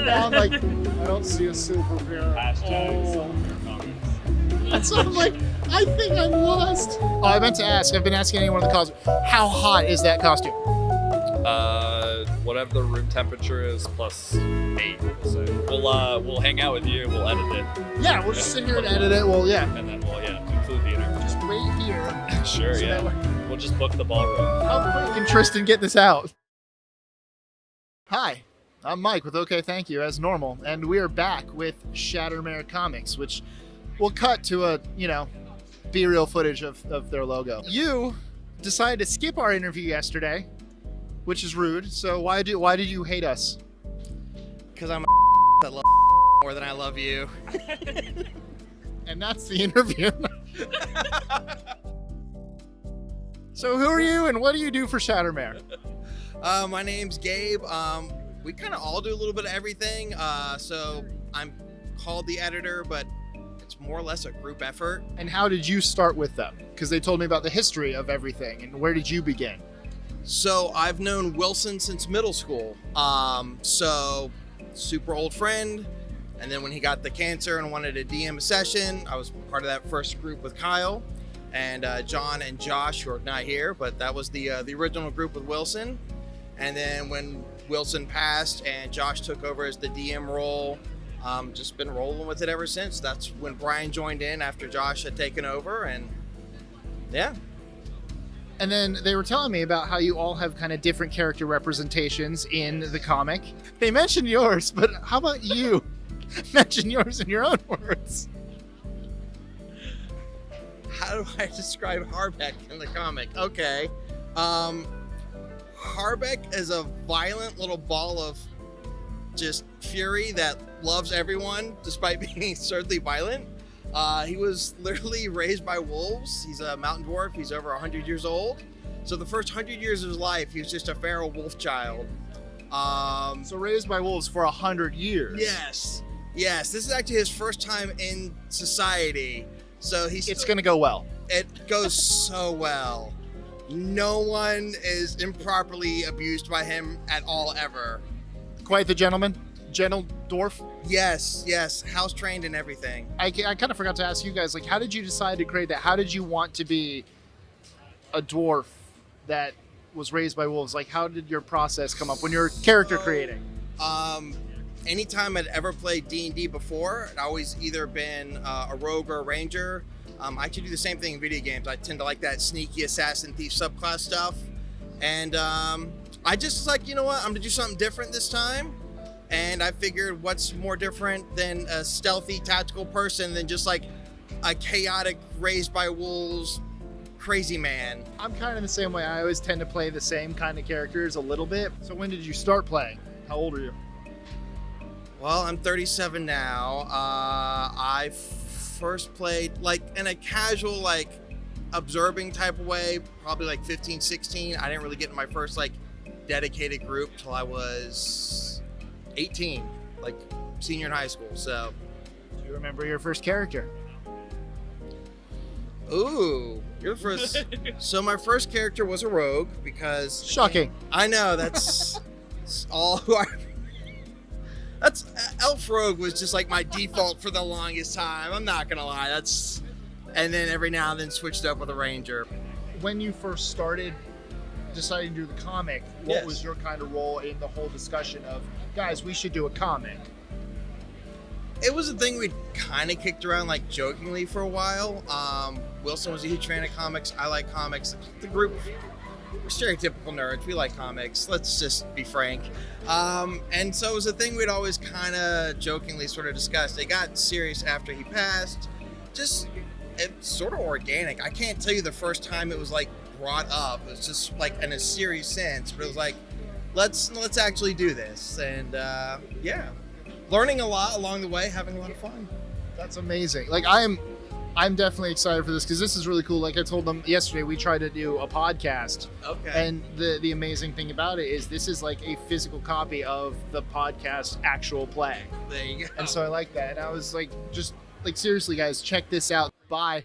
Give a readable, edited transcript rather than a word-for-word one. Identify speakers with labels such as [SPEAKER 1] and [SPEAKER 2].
[SPEAKER 1] down like, I don't see a superhero. And so I'm like, I think I'm lost. Oh, I meant to ask, I've been asking anyone in the costume, how hot is that costume?
[SPEAKER 2] Whatever the room temperature is, +8. So we'll hang out with you. We'll edit it.
[SPEAKER 1] Yeah, we'll just sit here and edit it. Well, yeah.
[SPEAKER 2] And then we'll include the interview.
[SPEAKER 1] Just wait here.
[SPEAKER 2] Sure,
[SPEAKER 1] So
[SPEAKER 2] yeah. We'll just book the ballroom.
[SPEAKER 1] How quick can Tristan get this out? Hi, I'm Mike with OK Thank You, as normal, and we are back with Shattermare Comics, which we'll cut to a, B-reel footage of their logo. You decided to skip our interview yesterday, which is rude. So why did you hate us?
[SPEAKER 3] Because I'm a that love more than I love you.
[SPEAKER 1] And that's the interview. So who are you and what do you do for Shattermare?
[SPEAKER 3] My name's Gabe. We kind of all do a little bit of everything. So I'm called the editor, but it's more or less a group effort.
[SPEAKER 1] And how did you start with them? Because they told me about the history of everything. And where did you begin?
[SPEAKER 3] So I've known Wilson since middle school. So super old friend. And then when he got the cancer and wanted to DM a session, I was part of that first group with Kyle and John and Josh, who are not here, but that was the original group with Wilson. And then when Wilson passed and Josh took over as the DM role, just been rolling with it ever since. That's when Brian joined in after Josh had taken over, and yeah.
[SPEAKER 1] And then they were telling me about how you all have kind of different character representations in the comic. They mentioned yours, but how about you mention yours in your own words?
[SPEAKER 3] How do I describe Harbeck in the comic? Okay. Harbeck is a violent little ball of just fury that loves everyone despite being absurdly violent. He was literally raised by wolves. He's a mountain dwarf. He's over 100 years old. So the first 100 years of his life, he was just a feral wolf child.
[SPEAKER 1] So raised by wolves for 100 years.
[SPEAKER 3] Yes. This is actually his first time in society. So
[SPEAKER 1] It's going to go well.
[SPEAKER 3] It goes so well. No one is improperly abused by him at all, ever.
[SPEAKER 1] Quite the gentleman. Gentle dwarf.
[SPEAKER 3] Yes. House trained and everything.
[SPEAKER 1] I kind of forgot to ask you guys, like, how did you decide to create that? How did you want to be a dwarf that was raised by wolves? Like, how did your process come up when you're character creating?
[SPEAKER 3] Anytime I'd ever played D&D before, I'd always either been a rogue or a ranger. I actually do the same thing in video games. I tend to like that sneaky assassin thief subclass stuff. And I just was like, you know what? I'm going to do something different this time. And I figured what's more different than a stealthy tactical person than just like a chaotic raised by wolves crazy man.
[SPEAKER 1] I'm kind of the same way. I always tend to play the same kind of characters a little bit. So when did you start playing? How old are you?
[SPEAKER 3] Well, I'm 37 now. I first played like in a casual, like observing type of way, probably like 15, 16. I didn't really get in my first like dedicated group till I was 18, like senior in high school. So
[SPEAKER 1] do you remember your first character?
[SPEAKER 3] Ooh, your first. So my first character was a rogue because
[SPEAKER 1] Shocking.
[SPEAKER 3] I know that's all who I. That's elf rogue was just like my default for the longest time. I'm not gonna lie. And then every now and then switched up with a ranger.
[SPEAKER 1] When you first started deciding to do the comic, what was your kind of role in the whole discussion of, guys, we should do a comic?
[SPEAKER 3] It was a thing we'd kind of kicked around like jokingly for a while. Wilson was a huge fan of comics. I like comics. The group, we're stereotypical nerds. We like comics. Let's just be frank. And so it was a thing we'd always kind of jokingly sort of discussed. It got serious after he passed. Just, it's sort of organic. I can't tell you the first time it was like brought up. It was just like in a serious sense, but it was like, let's actually do this. And yeah, learning a lot along the way, having a lot of fun.
[SPEAKER 1] That's amazing. Like I'm definitely excited for this because this is really cool. Like I told them yesterday, we tried to do a podcast.
[SPEAKER 3] Okay.
[SPEAKER 1] And the amazing thing about it is this is like a physical copy of the podcast actual play.
[SPEAKER 3] There you go.
[SPEAKER 1] And so I like that. And I was like, just like, seriously, guys, check this out. Bye.